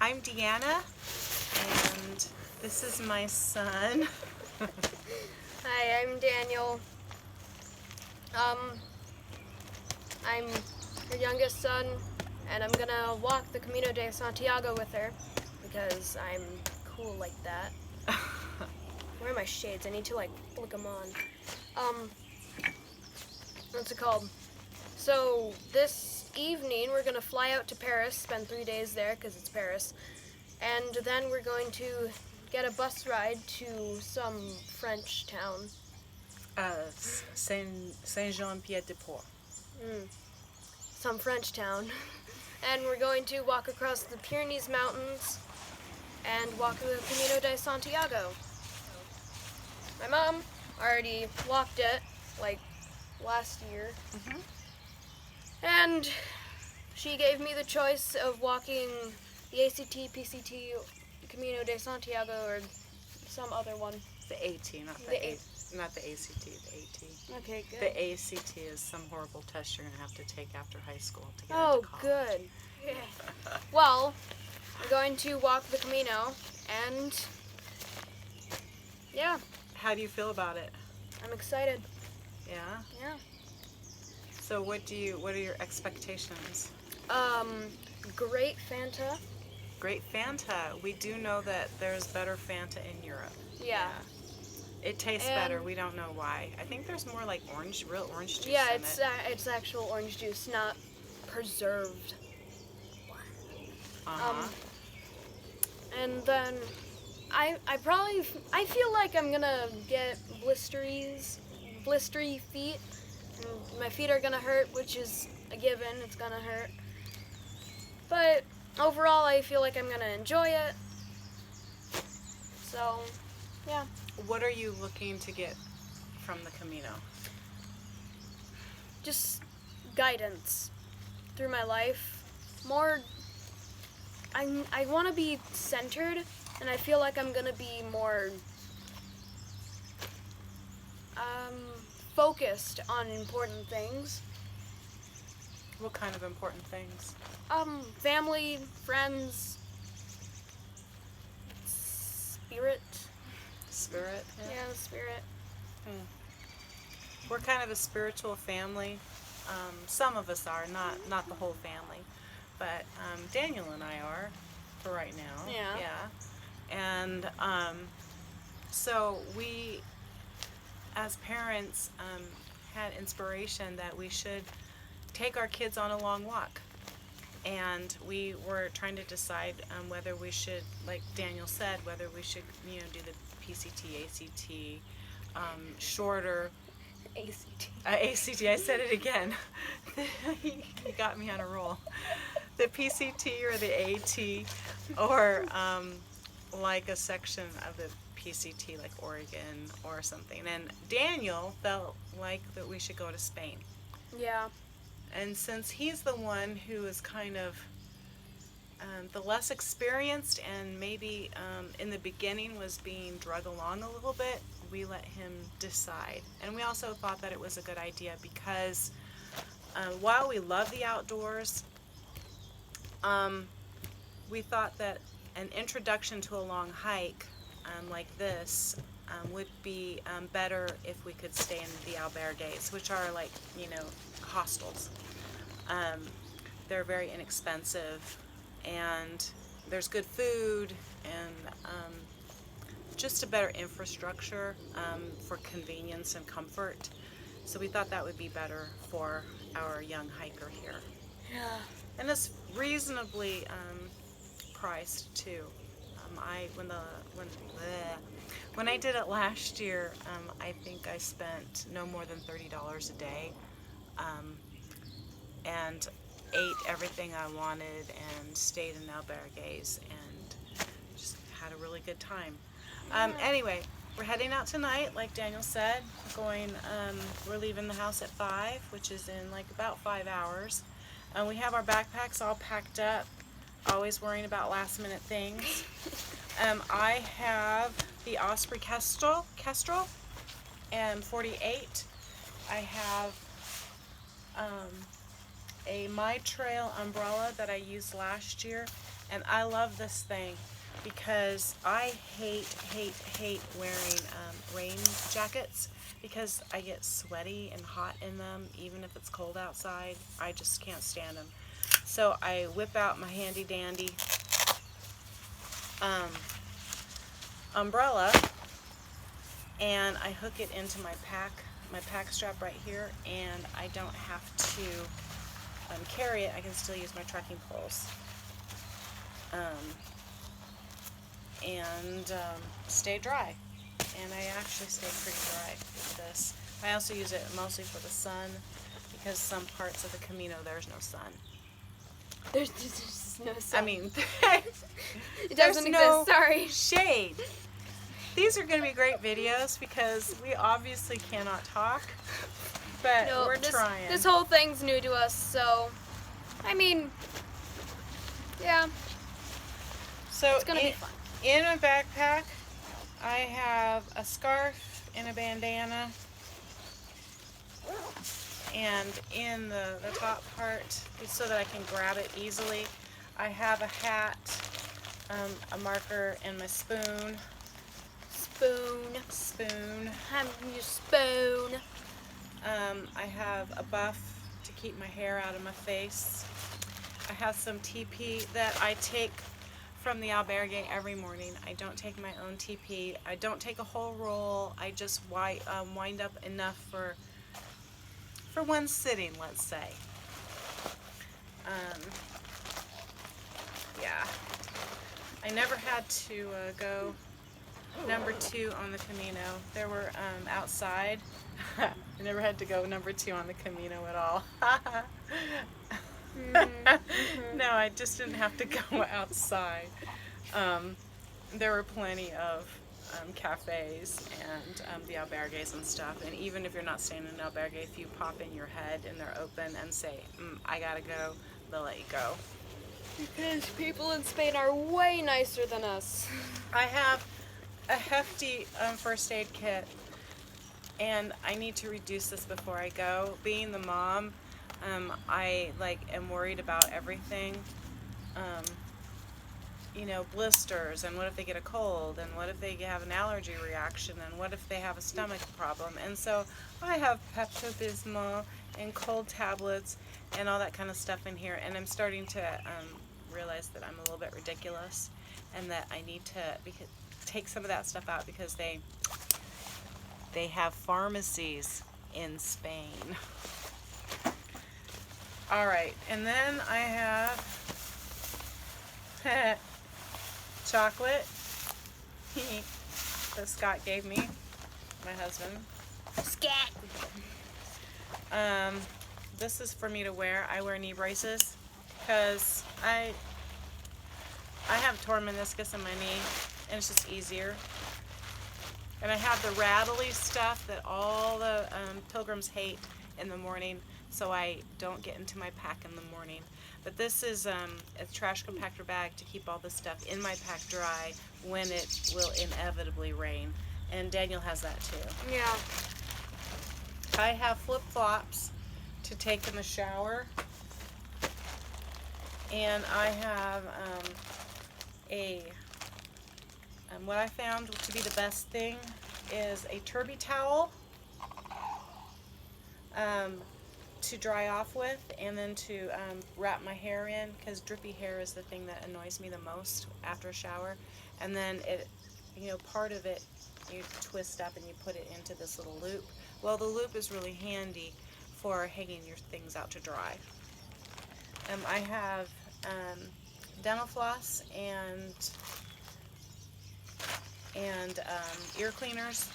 I'm Deanna, and this is my son. Hi, I'm Daniel. I'm her youngest son, and I'm gonna walk the Camino de Santiago with her because I'm cool like that. Where are my shades? I need to look them on. What's it called? So this evening we're gonna fly out to Paris, spend 3 days there because it's Paris, and then we're going to get a bus ride to some French town. Saint-Jean-Pied-de-Port. Some French town. And we're going to walk across the Pyrenees Mountains and walk the Camino de Santiago. My mom already walked it, last year. And she gave me the choice of walking the ACT, PCT, Camino de Santiago, or some other one. The AT, not the ACT, the AT. Okay, good. The ACT is some horrible test you're going to have to take after high school to get Oh, into college. good. Well, we're going to walk the Camino, and yeah, How do you feel about it? I'm excited. Yeah? Yeah. So what are your expectations? Great Fanta. Great Fanta. We do know that there's better Fanta in Europe. Yeah. It tastes And- better. We don't know why. I think there's more like real orange juice Yeah, in it's it. it's actual orange juice, not preserved. Uh-huh. And then I feel like I'm gonna get blistery feet. And my feet are gonna hurt, which is a given. It's gonna hurt. But overall, I feel like I'm gonna enjoy it. So, yeah. What are you looking to get from the Camino? Just guidance through my life. More, I want to be centered, and I feel like I'm gonna be more focused on important things. What kind of important things? Family, friends, spirit. Spirit? Yeah, the spirit. We're kind of a spiritual family. Some of us are, not the whole family. But Daniel and I are, for right now. Yeah. And so we, as parents, had inspiration that we should take our kids on a long walk. And we were trying to decide whether we should, like Daniel said, whether we should, do the PCT, ACT, shorter. ACT. ACT, I said it again. You got me on a roll. The PCT or the AT, or like a section of the PCT, like Oregon or something. And Daniel felt like that we should go to Spain. Yeah. And since he's the one who is kind of the less experienced and maybe in the beginning was being drug along a little bit, we let him decide. And we also thought that it was a good idea because while we love the outdoors, we thought that an introduction to a long hike like this would be better if we could stay in the albergues, which are like, hostels. They're very inexpensive, and there's good food and just a better infrastructure for convenience and comfort. So we thought that would be better for our young hiker here. Yeah. And it's reasonably priced too. When I did it last year, I think I spent no more than $30 a day, and ate everything I wanted and stayed in albergues and just had a really good time. Anyway, we're heading out tonight, like Daniel said. We're leaving the house at 5, which is in about 5 hours. We have our backpacks all packed up, always worrying about last minute things. I have the Osprey Kestrel, and 48. I have a My Trail umbrella that I used last year, And I love this thing because I hate wearing rain jackets because I get sweaty and hot in them, even if it's cold outside. I just can't stand them. So I whip out my handy dandy umbrella, and I hook it into my pack strap right here, and I don't have to carry it. I can still use my trekking poles. And stay dry. And I actually stay pretty dry with this. I also use it mostly for the sun, because some parts of the Camino there's no sun. There's just no sun. I mean, it there's doesn't no exist, sorry. shade. These are going to be great videos because we obviously cannot talk, but No, we're trying. This whole thing's new to us, so, I mean, yeah, So it's gonna be fun. in a backpack, I have a scarf and a bandana, and in the top part, so that I can grab it easily, I have a hat, a marker, and my spoon. Spoon. Have your spoon. I have a buff to keep my hair out of my face. I have some TP that I take from the albergue every morning. I don't take my own TP. I don't take a whole roll. I just wind up enough for one sitting, let's say. Yeah. I never had to go number 2 on the Camino. There were outside. I never had to go number 2 on the Camino at all. No, I just didn't have to go outside. There were plenty of cafes and the albergues and stuff, and even if you're not staying in an albergue, if you pop in your head and they're open and say, I gotta go, they'll let you go. Because people in Spain are way nicer than us. I have a hefty first aid kit, and I need to reduce this before I go. Being the mom, I am worried about everything. You know, blisters, and what if they get a cold, and what if they have an allergy reaction, and what if they have a stomach problem. And so I have Pepto-Bismol and cold tablets and all that kind of stuff in here, and I'm starting to realize that I'm a little bit ridiculous and that I need to take some of that stuff out because they have pharmacies in Spain. Alright, and then I have chocolate that Scott gave me, my husband. Scat! This is for me to wear. I wear knee braces because I have torn meniscus in my knee, and it's just easier. And I have the rattly stuff that all the pilgrims hate in the morning, so I don't get into my pack in the morning. But this is a trash compactor bag to keep all this stuff in my pack dry when it will inevitably rain. And Daniel has that too. Yeah. I have flip-flops to take in the shower. And I have what I found to be the best thing is a Turby towel to dry off with, and then to wrap my hair in, because drippy hair is the thing that annoys me the most after a shower. And then part of it you twist up and you put it into this little loop. Well, the loop is really handy for hanging your things out to dry. I have dental floss and ear cleaners,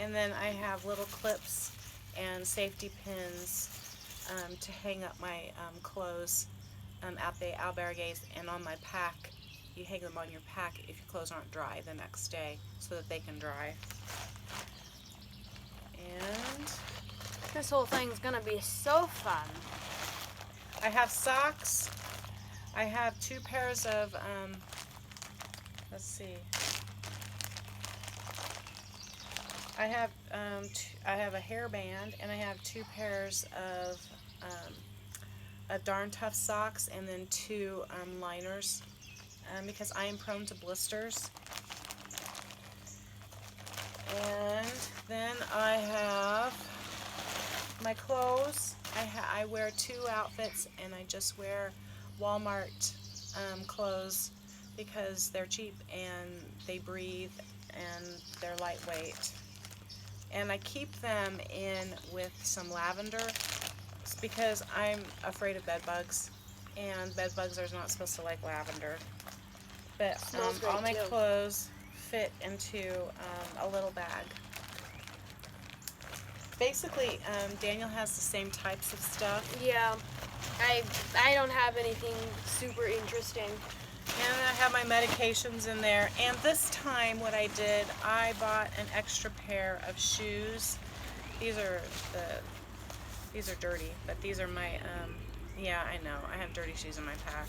and then I have little clips and safety pins to hang up my clothes at the albergues, and on my pack. You hang them on your pack if your clothes aren't dry the next day, so that they can dry. And This whole thing's gonna be so fun. I have socks. I have 2 pairs of, let's see. I have a hairband, and I have 2 pairs of a Darn Tough socks and then 2 liners because I am prone to blisters. And then I have my clothes. I wear 2 outfits, and I just wear Walmart clothes because they're cheap and they breathe and they're lightweight. And I keep them in with some lavender because I'm afraid of bed bugs, and bed bugs are not supposed to like lavender. But Smells great all my too. clothes fit into a little bag. Basically, Daniel has the same types of stuff. Yeah, I don't have anything super interesting. And I have my medications in there. And this time what I did, I bought an extra pair of shoes. These are dirty, but these are my, yeah, I know, I have dirty shoes in my pack.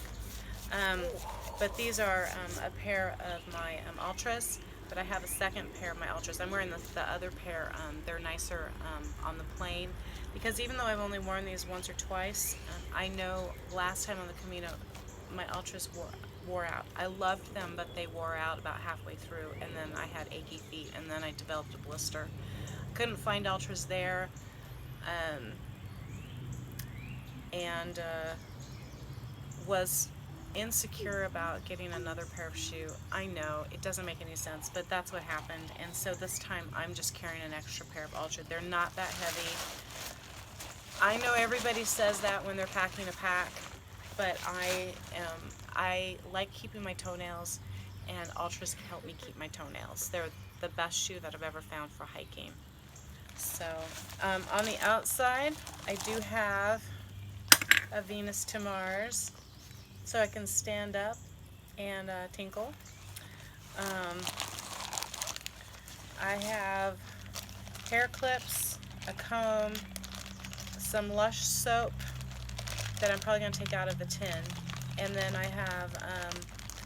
But these are a pair of my Ultras, but I have a second pair of my Ultras. I'm wearing the other pair. They're nicer on the plane, because even though I've only worn these once or twice, I know last time on the Camino, my Ultras wore out. I loved them, but they wore out about halfway through, and then I had achy feet, and then I developed a blister. Couldn't find Ultras there, and was insecure about getting another pair of shoe. I know it doesn't make any sense, but that's what happened. And so this time I'm just carrying an extra pair of Ultra. They're not that heavy. I know everybody says that when they're packing a pack, but I like keeping my toenails, and Ultras help me keep my toenails. They're the best shoe that I've ever found for hiking. So on the outside I do have a Venus to Mars, so I can stand up and tinkle. I have hair clips, a comb, some Lush soap that I'm probably going to take out of the tin, and then I have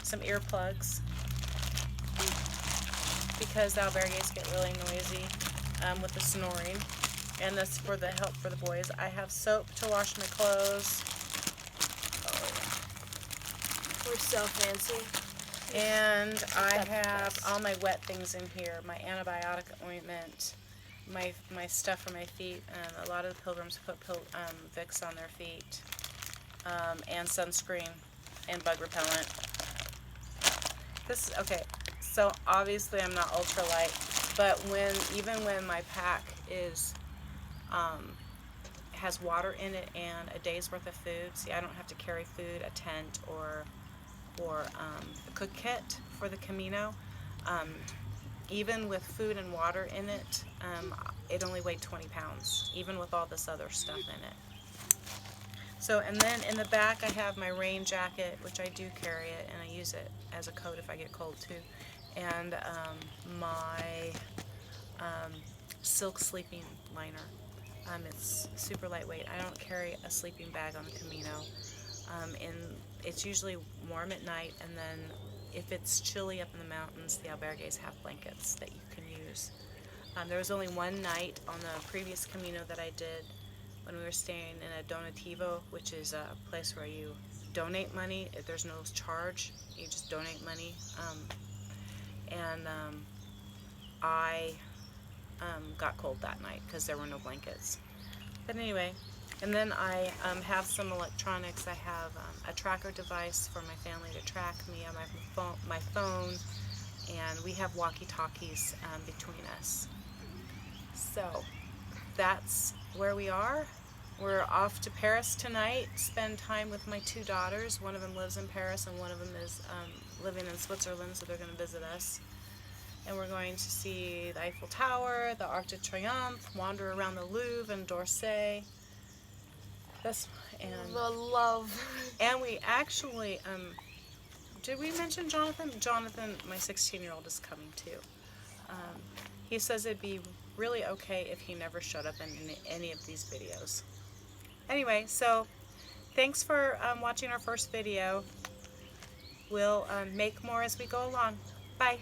some earplugs because the albergues get really noisy with the snoring, and this for the help for the boys. I have soap to wash my clothes. We're so fancy. And I have all my wet things in here, my antibiotic ointment, my stuff for my feet. A lot of the pilgrims put Vicks on their feet, and sunscreen and bug repellent. This is okay. So obviously I'm not ultralight, but even when my pack is has water in it and a day's worth of food, see, I don't have to carry food, a tent, or a cook kit for the Camino. Even with food and water in it, it only weighed 20 pounds, even with all this other stuff in it. So, and then in the back I have my rain jacket, which I do carry it, and I use it as a coat if I get cold too, and my silk sleeping liner. It's super lightweight. I don't carry a sleeping bag on the Camino. It's usually warm at night, and then if it's chilly up in the mountains, the albergues have blankets that you can use. There was only one night on the previous Camino that I did when we were staying in a donativo, which is a place where you donate money. There's no charge. You just donate money. I got cold that night because there were no blankets. But anyway, and then I have some electronics. I have a tracker device for my family to track me on my phone, and we have walkie-talkies between us. So that's where we are. We're off to Paris tonight, spend time with my 2 daughters. One of them lives in Paris and one of them is living in Switzerland, so they're going to visit us. And we're going to see the Eiffel Tower, the Arc de Triomphe, wander around the Louvre and d'Orsay. And The love. And we actually, did we mention Jonathan? Jonathan, my 16-year-old, is coming too. He says it'd be really okay if he never showed up in any of these videos. Anyway, so thanks for watching our first video. We'll make more as we go along. Bye.